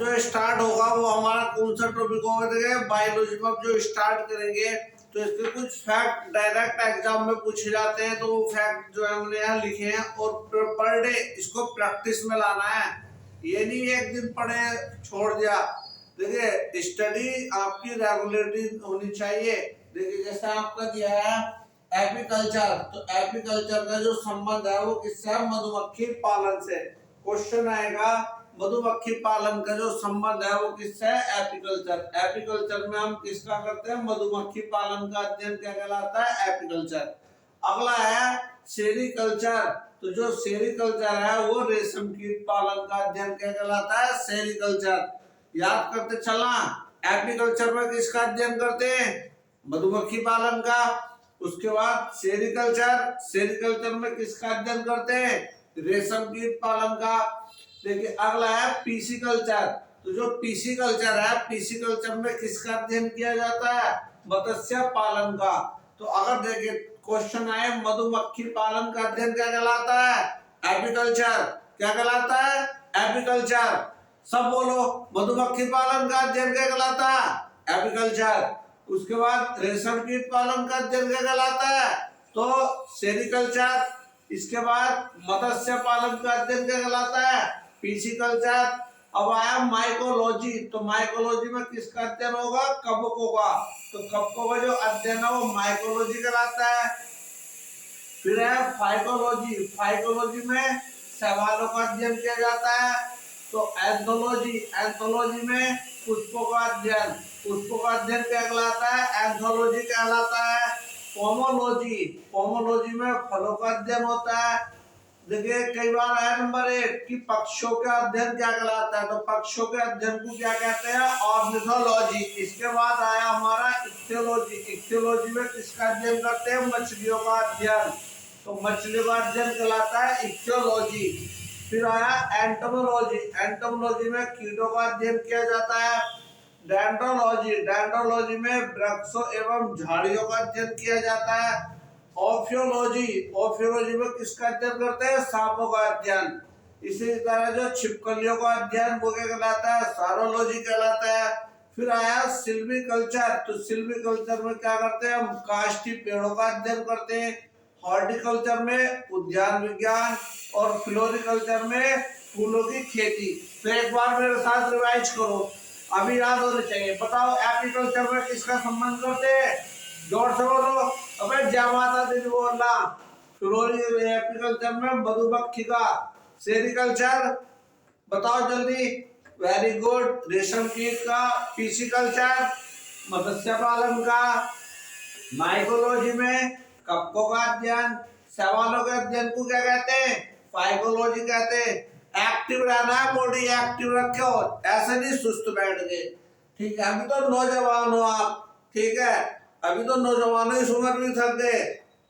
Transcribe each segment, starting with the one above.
जो स्टार्ट होगा वो हमारा कौन सा टॉपिक होगा, देखिए बायोलॉजी में अब जो स्टार्ट करेंगे तो इसके कुछ फैक्ट डायरेक्ट एग्जाम में पूछे जाते हैं, तो वो फैक्ट जो है हमने यहाँ लिखे हैं और पर डे इसको प्रैक्टिस में लाना है। ये नहीं एक दिन पढ़े छोड़ दिया। देखिए स्टडी आपकी रेगुलरिटी होनी चाहिए। देखिए जैसे आपका दिया है एपीकल्चर, तो एपीकल्चर का जो संबंध है वो किससे है? मधुमक्खी पालन से। क्वेश्चन आएगा मधुमक्खी पालन का जो संबंध है वो किससे है? एपीकल्चर। एपीकल्चर में हम किसका करते हैं? मधुमक्खी पालन का अध्ययन क्या कहलाता है? एपीकल्चर। अगला है सेरीकल्चर, तो जो सेरीकल्चर है वो रेशम कीट पालन का अध्ययन क्या कहलाता है? सेरीकल्चर। याद करते चलना, एपीकल्चर में किसका अध्ययन करते हैं? मधुमक्खी पालन का। उसके बाद सेरीकल्चर, सेरीकल्चर में किसका अध्ययन करते हैं? रेशम कीट पालन का। देखिए अगला है पीसीकल्चर, तो जो पीसीकल्चर है, पीसीकल्चर में किसका अध्ययन किया जाता है? मत्स्य पालन का। तो अगर देखिए क्वेश्चन आए मधुमक्खी पालन का अध्ययन क्या कहलाता है? एपीकल्चर। क्या कहलाता है? एपीकल्चर। सब बोलो, मधुमक्खी पालन का अध्ययन क्या कहलाता है? एपीकल्चर। उसके बाद रेशम कीट पालन का अध्ययन क्या कहलाता है? तो सेरीकल्चर। इसके बाद मत्स्य पालन का अध्ययन क्या कहलाता है? पीसीकल्चर। अब आया माइकोलॉजी, तो माइकोलॉजी में किसका अध्ययन होगा? कवकों का। तो कवकों का जो अध्ययन है वो माइकोलॉजी कहलाता है। फिर है फाइकोलॉजी, फाइकोलॉजी में शैवालों का अध्ययन किया जाता है। तो एंथोलॉजी, एंथोलॉजी में पुष्पों का अध्ययन, पुष्पों का अध्ययन क्या कहलाता है? एंथोलॉजी कहलाता है। पोमोलॉजी, पोमोलॉजी में फलों का अध्ययन होता है। देखिए कई बार है नंबर 1 कि पक्षियों का अध्ययन क्या कहलाता है? तो पक्षियों के अध्ययन को क्या कहते हैं? ऑर्निथोलॉजी। इसके बाद आया हमारा इक्थियोलॉजी, इक्थियोलॉजी में किसका अध्ययन करते हैं? मछलियों का अध्ययन। तो मछलियों का अध्ययन कहलाता है इक्थियोलॉजी। फिर आया एंटोमोलॉजी, एंटोमोलॉजी में कीटों का अध्ययन किया जाता है। डेंड्रोलॉजी, डेंड्रोलॉजी में वृक्षों एवं झाड़ियों का अध्ययन किया जाता है। ऑफियोलॉजी, ऑफियोलॉजी में किसका अध्ययन करते हैं? सांपों का अध्ययन। इसी तरह जो छिपकलियों का अध्ययन वो क्या कहलाता है? सारोलॉजी कहलाता है। फिर आया सिल्वीकल्चर, तो सिल्वीकल्चर में क्या करते हैं? हम काष्ठी पेड़ों का अध्ययन करते हैं। हॉर्टिकल्चर में उद्यान विज्ञान और फ्लोरिकल्चर में फूलों की खेती। तो एक बार मेरे साथ रिवाइज करो, अभी याद होने चाहिए। बताओ एपीकल्चर में किसका संबंध करते हैं? जोर से बोलो, अबे जय माता दी बोलना। फ्लोरी एपीकल्चर में मधुमक्खी का। सेरीकल्चर बताओ जल्दी। Very good. रेशम कीट का। पीसीकल्चर मत्स्य पालन का। माइकोलॉजी में कवकों का अध्ययन, शैवालों के अध्ययन को क्या कहते हैं? फाइकोलॉजी कहते हैं। एक्टिव रहना है, बॉडी एक्टिव रखो, ऐसे नहीं सुस्त बैठ गए। ठीक है, अभी तो नौजवान हो आप, ठीक है, अभी तो नौजवान इस उम्र में थक गए,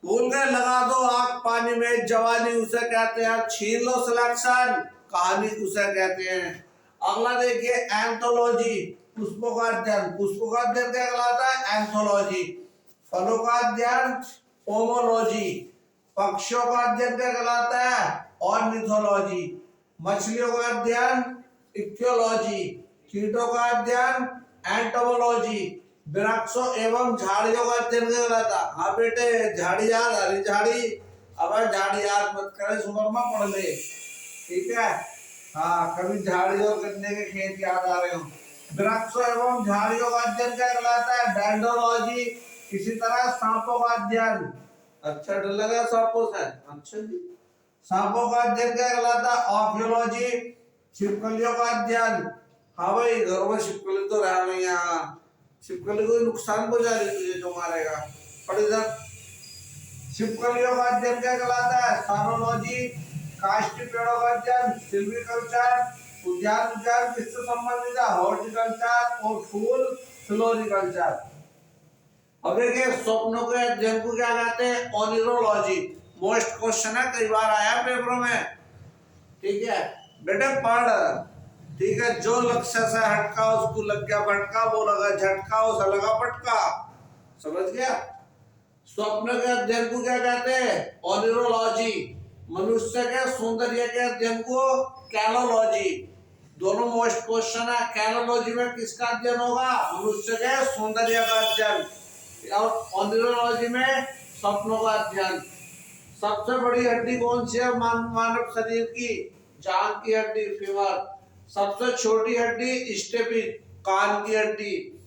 भूल गए। लगा दो आग पानी में, जवानी उसे कहते हैं। छीन लो सिलेक्शन, कहानी उसे कहते हैं। अगला देखिए एंथोलॉजी, पुष्पों का अध्ययन, पुष्पों का अध्ययन क्या कहलाता है? एंथोलॉजी। फलों का अध्ययन पोमोलॉजी। पक्षियों का अध्ययन क्या कहलाता है? ऑर्निथोलॉजी। मछलियों का अध्ययन इक्थियोलॉजी। कीटों का अध्ययन एंटोमोलॉजी। वृक्षों एवं झाड़ियों का अध्ययन क्या कहलाता है? हाँ बेटे, झाड़ी याद, हरी झाड़ी। अब झाड़ी याद मत करे, सुबह में पढ़ ले, ठीक है। हाँ, कभी झाड़ी और गन्ने के खेत याद आ रहे हो। वृक्षों एवं झाड़ियों का अध्ययन क्या कहलाता है? डेंड्रोलॉजी। इसी तरह सांपों का अध्ययन। अच्छा डर लगा सांपों से? अच्छा जी। सांपों का अध्ययन क्या कहलाता है? ऑफियोलॉजी। छिपकलियों का अध्ययन, हाँ भाई घर में छिपकली तो रहा नहीं, यहाँ छिपकली कोई नुकसान पहुंचा रही तुझे जो मारेगा, पढ़ इधर। छिपकलियों का अध्ययन क्या कहलाता है? सारोलॉजी। काष्ठी पेड़ों का अध्ययन सिल्वीकल्चर। उद्यान विज्ञान किससे संबंधित है? हॉर्टिकल्चर। और फूल फ्लोरिकल्चर। अब देखिए स्वप्नों के अध्ययन को क्या कहते हैं? ओनिरोलॉजी। मोस्ट क्वेश्चन है, कई बार आया पेपरों में, ठीक है बेटे पढ़, ठीक है। जो लक्ष्य से हटका उसको लग गया भटका, वो लगा झटका उसे लगा पटका, समझ गया। स्वप्न के अध्ययन को क्या कहते हैं? ओनिरोलॉजी। मनुष्य के सौंदर्य के अध्ययन को कैलोलॉजी। दोनों मोस्ट क्वेश्चन है। कैनोलॉजी में किसका अध्ययन होगा? मनुष्य के सौंदर्य का अध्ययन। और ऑन्डोलॉजी में सपनों का अध्ययन। सबसे बड़ी हड्डी कौन सी है मानव शरीर की? जांघ की हड्डी, फीमर। सबसे छोटी हड्डी स्टेपिक, कान की हड्डी।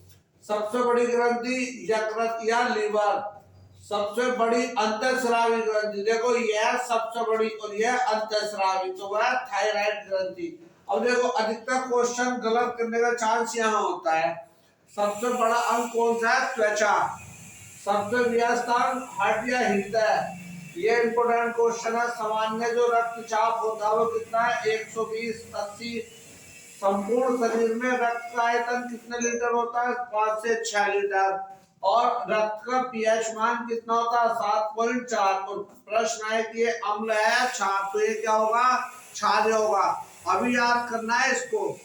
सबसे बड़ी ग्रंथि यकृत या लीवर। सबसे बड़ी अंतःस्रावी ग्रंथि, देखो यह सबसे बड़ी और यह अंतःस्रावी, तो वह थायराइड ग्रंथि। अब देखो अधिकतर क्वेश्चन गलत करने का चांस यहाँ होता है। सबसे बड़ा अंग कौन सा है? त्वचा। सबसे व्यस्त अंग हार्ट या हृदय। ये इंपोर्टेंट क्वेश्चन है। सामान्य जो रक्तचाप होता है वो कितना है? 120/80। संपूर्ण शरीर में रक्त का आयतन कितने लीटर होता है? 5 से 6 लीटर। और रक्त का पीएच मान कितना होता है? 7.4। तो प्रश्न है कि ये अम्ल है, क्षार, तो ये क्या होगा? क्षार होगा। अभी याद करना है इसको।